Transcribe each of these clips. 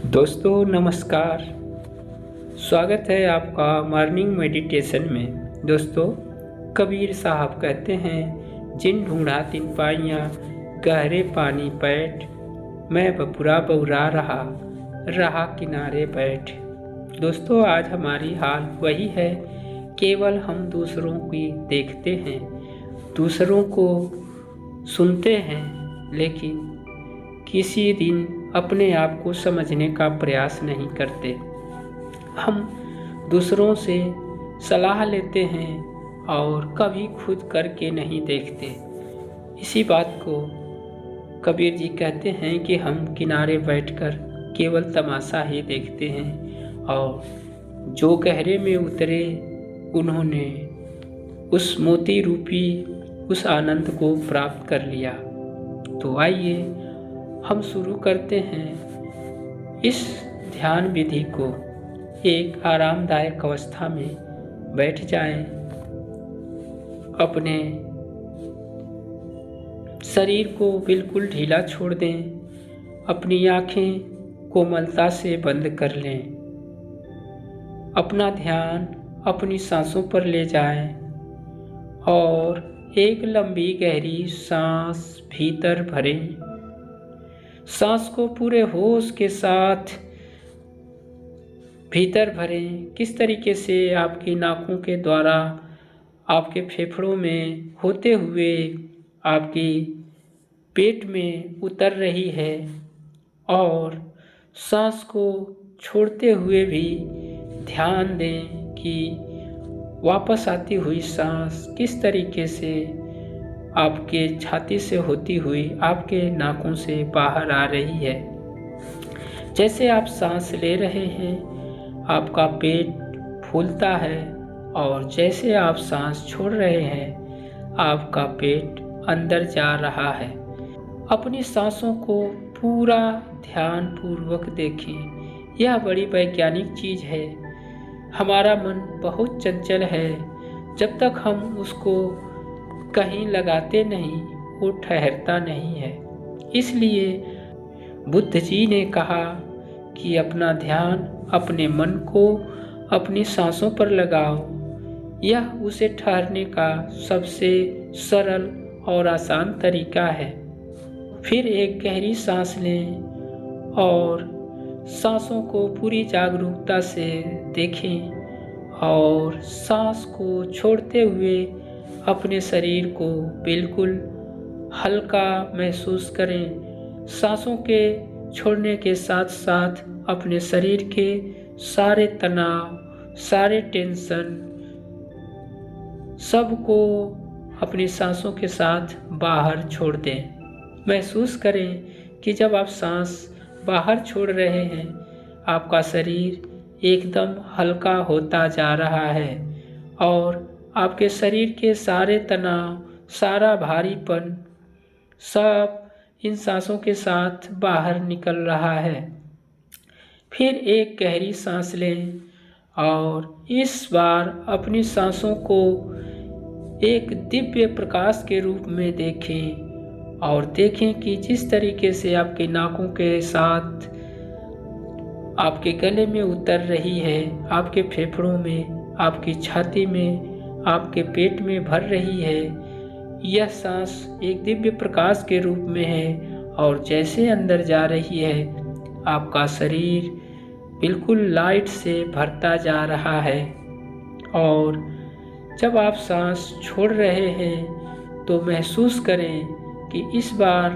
दोस्तों नमस्कार। स्वागत है आपका मॉर्निंग मेडिटेशन में। दोस्तों, कबीर साहब कहते हैं, जिन ढूंढा तिन पाइयाँ गहरे पानी पैठ, मैं बपुरा बहुरा रहा किनारे बैठ। दोस्तों, आज हमारी हाल वही है। केवल हम दूसरों की देखते हैं, दूसरों को सुनते हैं, लेकिन किसी दिन अपने आप को समझने का प्रयास नहीं करते। हम दूसरों से सलाह लेते हैं और कभी खुद करके नहीं देखते। इसी बात को कबीर जी कहते हैं कि हम किनारे बैठकर केवल तमाशा ही देखते हैं, और जो गहरे में उतरे उन्होंने उस मोती रूपी उस आनंद को प्राप्त कर लिया। तो आइए हम शुरू करते हैं इस ध्यान विधि को। एक आरामदायक अवस्था में बैठ जाएं, अपने शरीर को बिल्कुल ढीला छोड़ दें, अपनी आंखें कोमलता से बंद कर लें, अपना ध्यान अपनी सांसों पर ले जाएं और एक लंबी गहरी सांस भीतर भरें। सांस को पूरे होश के साथ भीतर भरें। किस तरीके से आपकी नाकों के द्वारा आपके फेफड़ों में होते हुए आपकी पेट में उतर रही है, और सांस को छोड़ते हुए भी ध्यान दें कि वापस आती हुई सांस किस तरीके से आपके छाती से होती हुई आपके नाकों से बाहर आ रही है। जैसे आप सांस ले रहे हैं, आपका पेट फूलता है, और जैसे आप सांस छोड़ रहे हैं, आपका पेट अंदर जा रहा है। अपनी सांसों को पूरा ध्यान पूर्वक देखें। यह बड़ी वैज्ञानिक चीज़ है। हमारा मन बहुत चंचल है। जब तक हम उसको कहीं लगाते नहीं, वो ठहरता नहीं है। इसलिए बुद्ध जी ने कहा कि अपना ध्यान अपने मन को अपनी सांसों पर लगाओ। यह उसे ठहरने का सबसे सरल और आसान तरीका है। फिर एक गहरी सांस लें और सांसों को पूरी जागरूकता से देखें, और सांस को छोड़ते हुए अपने शरीर को बिल्कुल हल्का महसूस करें। सांसों के छोड़ने के साथ साथ अपने शरीर के सारे तनाव, सारे टेंशन, सबको अपनी सांसों के साथ बाहर छोड़ दें। महसूस करें कि जब आप सांस बाहर छोड़ रहे हैं, आपका शरीर एकदम हल्का होता जा रहा है, और आपके शरीर के सारे तनाव, सारा भारीपन सब इन सांसों के साथ बाहर निकल रहा है। फिर एक गहरी सांस लें और इस बार अपनी सांसों को एक दिव्य प्रकाश के रूप में देखें, और देखें कि जिस तरीके से आपके नाकों के साथ आपके गले में उतर रही है, आपके फेफड़ों में, आपकी छाती में, आपके पेट में भर रही है। यह सांस एक दिव्य प्रकाश के रूप में है, और जैसे अंदर जा रही है, आपका शरीर बिल्कुल लाइट से भरता जा रहा है। और जब आप सांस छोड़ रहे हैं, तो महसूस करें कि इस बार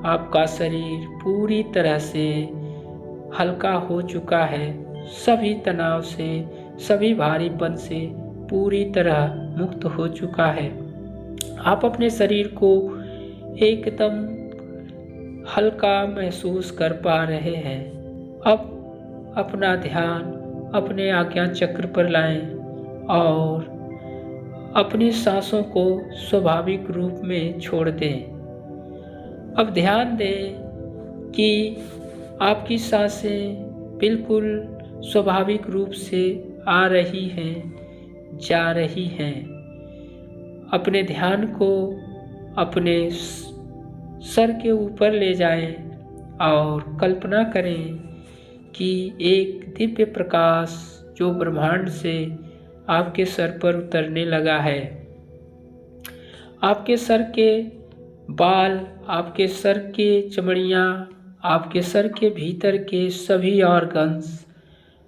आपका शरीर पूरी तरह से हल्का हो चुका है। सभी तनाव से, सभी भारीपन से पूरी तरह मुक्त हो चुका है। आप अपने शरीर को एकदम हल्का महसूस कर पा रहे हैं। अब अपना ध्यान अपने आज्ञा चक्र पर लाएं और अपनी सांसों को स्वाभाविक रूप में छोड़ दें। अब ध्यान दें कि आपकी सांसें बिल्कुल स्वाभाविक रूप से आ रही हैं, जा रही हैं। अपने ध्यान को अपने सर के ऊपर ले जाएं और कल्पना करें कि एक दिव्य प्रकाश जो ब्रह्मांड से आपके सर पर उतरने लगा है। आपके सर के बाल, आपके सर के चमड़ियाँ, आपके सर के भीतर के सभी ऑर्गन्स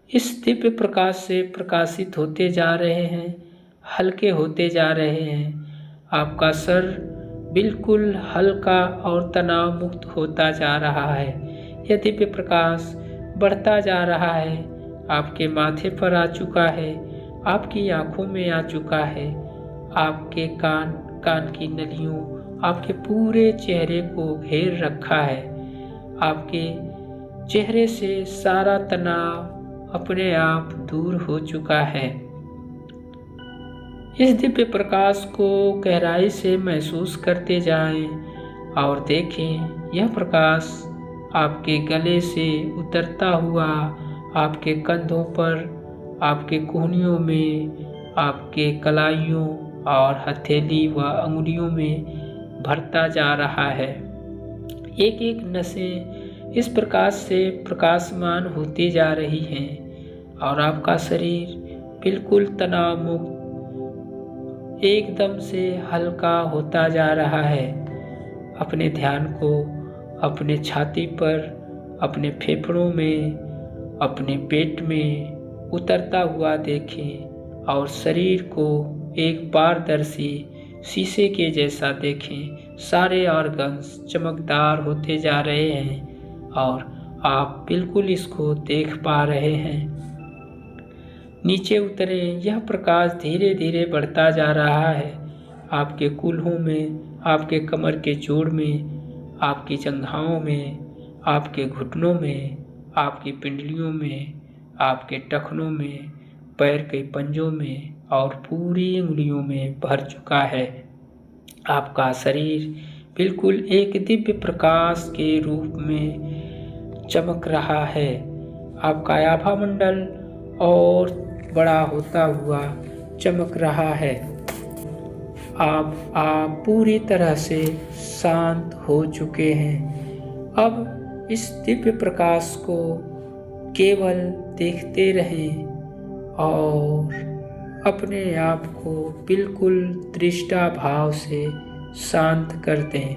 इस दिव्य प्रकाश से प्रकाशित होते जा रहे हैं, हल्के होते जा रहे हैं। आपका सर बिल्कुल हल्का और तनाव मुक्त होता जा रहा है। यह दिव्य प्रकाश बढ़ता जा रहा है, आपके माथे पर आ चुका है, आपकी आंखों में आ चुका है, आपके कान की नलियों, आपके पूरे चेहरे को घेर रखा है। आपके चेहरे से सारा तनाव अपने आप दूर हो चुका है। इस दिव्य प्रकाश को गहराई से महसूस करते जाएं और देखें यह प्रकाश आपके गले से उतरता हुआ आपके कंधों पर, आपके कोहनियों में, आपके कलाइयों और हथेली व अंगुलियों में भरता जा रहा है। एक एक नसें इस प्रकाश से प्रकाशमान होती जा रही हैं और आपका शरीर बिल्कुल तनाव मुक्त एकदम से हल्का होता जा रहा है। अपने ध्यान को अपने छाती पर, अपने फेफड़ों में, अपने पेट में उतरता हुआ देखें और शरीर को एक पारदर्शी शीशे के जैसा देखें। सारे ऑर्गन्स चमकदार होते जा रहे हैं और आप बिल्कुल इसको देख पा रहे हैं। नीचे उतरे, यह प्रकाश धीरे धीरे बढ़ता जा रहा है। आपके कूल्हों में, आपके कमर के जोड़ में, आपकी जंघाओं में, आपके घुटनों में, आपकी पिंडलियों में, आपके टखनों में, पैर के पंजों में और पूरी उंगलियों में भर चुका है। आपका शरीर बिल्कुल एक दिव्य प्रकाश के रूप में चमक रहा है। आपका आभा मंडल और बड़ा होता हुआ चमक रहा है। आप पूरी तरह से शांत हो चुके हैं। अब इस दिव्य प्रकाश को केवल देखते रहें और अपने आप को बिल्कुल दृष्टा भाव से शांत कर दें।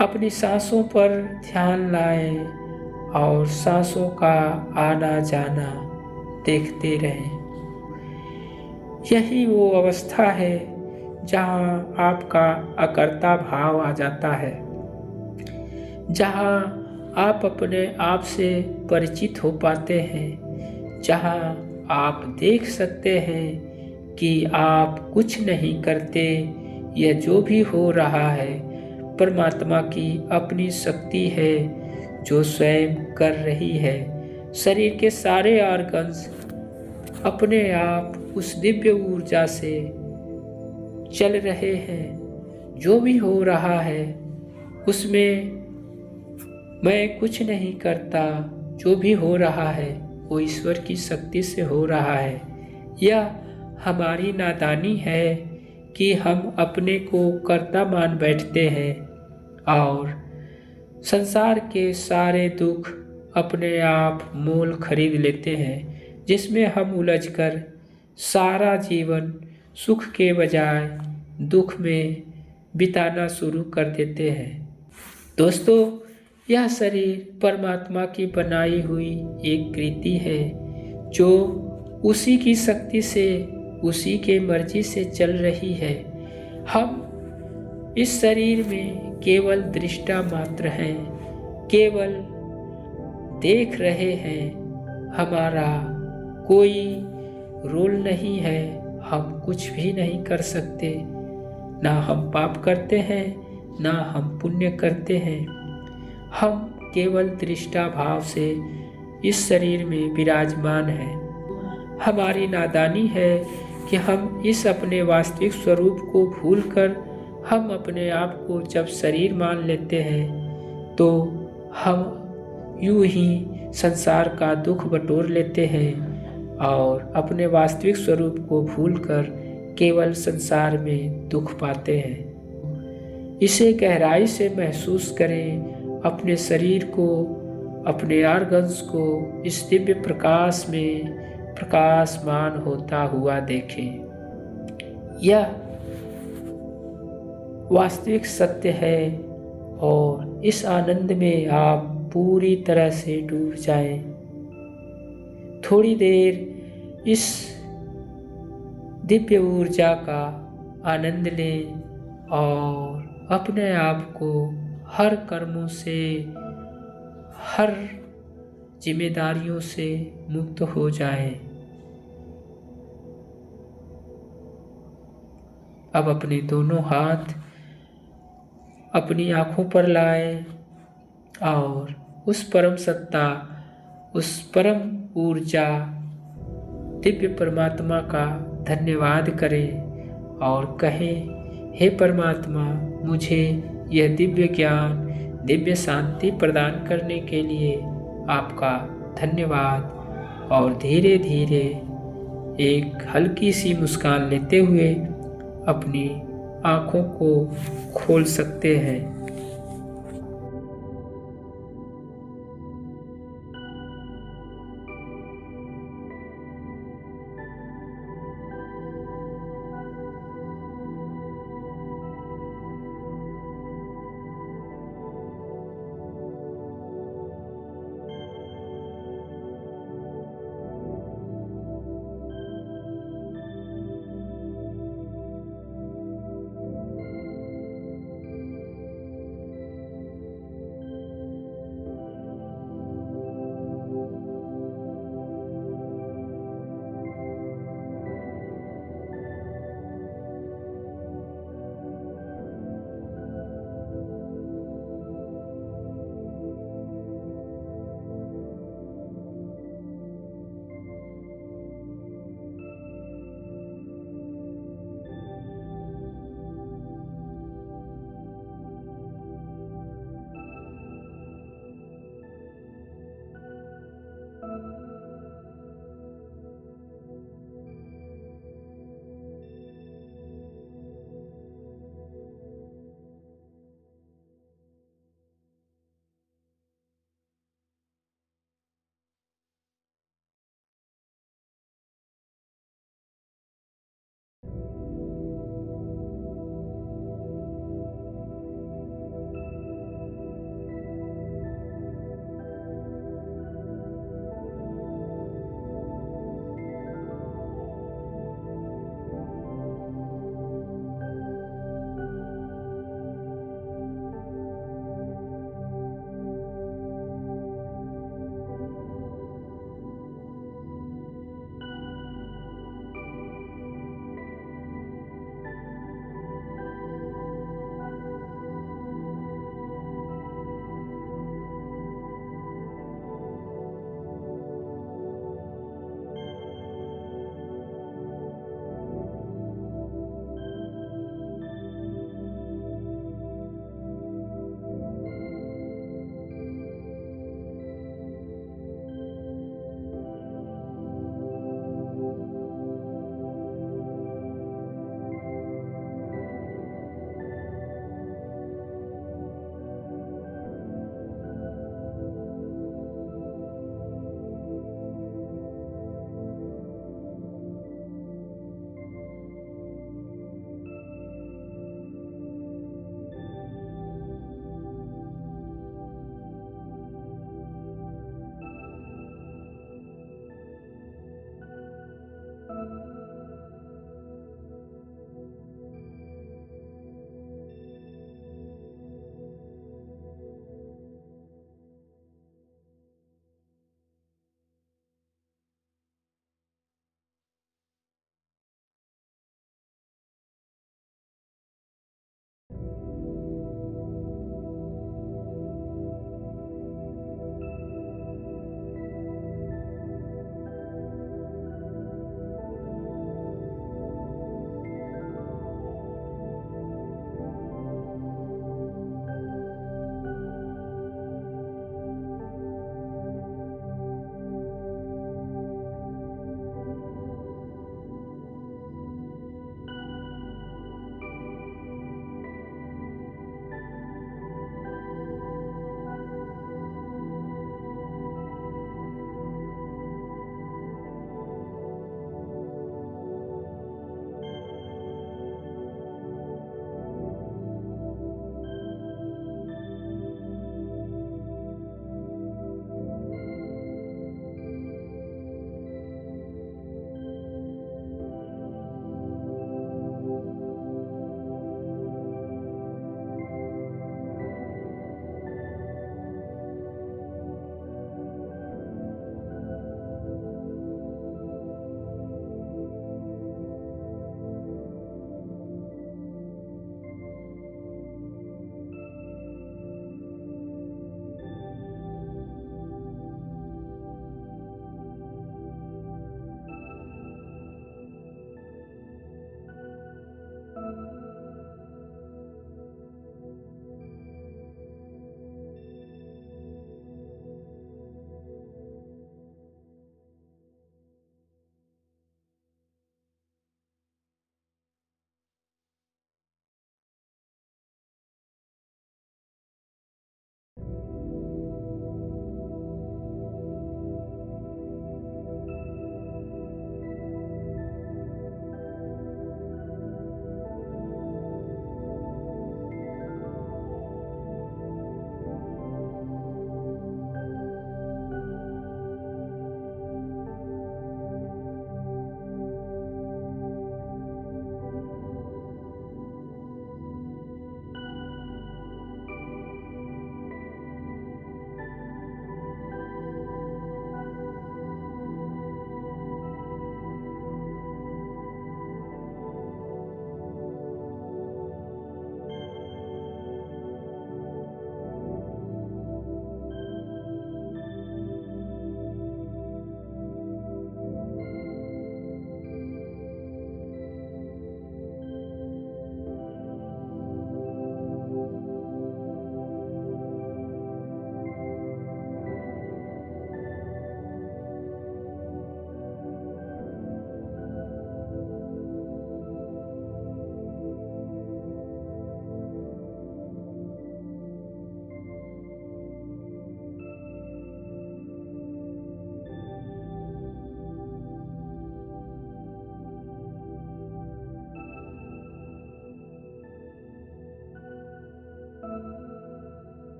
अपनी सांसों पर ध्यान लाएं और सांसों का आना जाना देखते रहें। यही वो अवस्था है जहाँ आपका अकर्ता भाव आ जाता है, जहाँ आप अपने आप से परिचित हो पाते हैं, जहाँ आप देख सकते हैं कि आप कुछ नहीं करते। यह जो भी हो रहा है परमात्मा की अपनी शक्ति है जो स्वयं कर रही है। शरीर के सारे ऑर्गन्स अपने आप उस दिव्य ऊर्जा से चल रहे हैं। जो भी हो रहा है उसमें मैं कुछ नहीं करता, जो भी हो रहा है वो ईश्वर की शक्ति से हो रहा है। यह हमारी नादानी है कि हम अपने को कर्ता मान बैठते हैं और संसार के सारे दुख अपने आप मोल खरीद लेते हैं, जिसमें हम उलझकर सारा जीवन सुख के बजाय दुख में बिताना शुरू कर देते हैं। दोस्तों, यह शरीर परमात्मा की बनाई हुई एक कृति है जो उसी की शक्ति से, उसी के मर्जी से चल रही है। हम इस शरीर में केवल दृष्टा मात्र हैं, केवल देख रहे हैं। हमारा कोई रोल नहीं है, हम कुछ भी नहीं कर सकते। ना हम पाप करते हैं, ना हम पुण्य करते हैं। हम केवल दृष्टा भाव से इस शरीर में विराजमान हैं। हमारी नादानी है कि हम इस अपने वास्तविक स्वरूप को भूलकर हम अपने आप को जब शरीर मान लेते हैं तो हम यूं ही संसार का दुख बटोर लेते हैं और अपने वास्तविक स्वरूप को भूलकर केवल संसार में दुख पाते हैं। इसे गहराई से महसूस करें, अपने शरीर को अपने आर्गन्स को इस दिव्य प्रकाश में प्रकाशमान होता हुआ देखें। यह वास्तविक सत्य है और इस आनंद में आप पूरी तरह से डूब जाएं। थोड़ी देर इस दिव्य ऊर्जा का आनंद लें और अपने आप को हर कर्मों से, हर जिम्मेदारियों से मुक्त हो जाएं। अब अपने दोनों हाथ अपनी आंखों पर लाएं और उस परम सत्ता, उस परम ऊर्जा दिव्य परमात्मा का धन्यवाद करें और कहें, हे परमात्मा, मुझे यह दिव्य ज्ञान, दिव्य शांति प्रदान करने के लिए आपका धन्यवाद। और धीरे धीरे एक हल्की सी मुस्कान लेते हुए अपनी आँखों को खोल सकते हैं।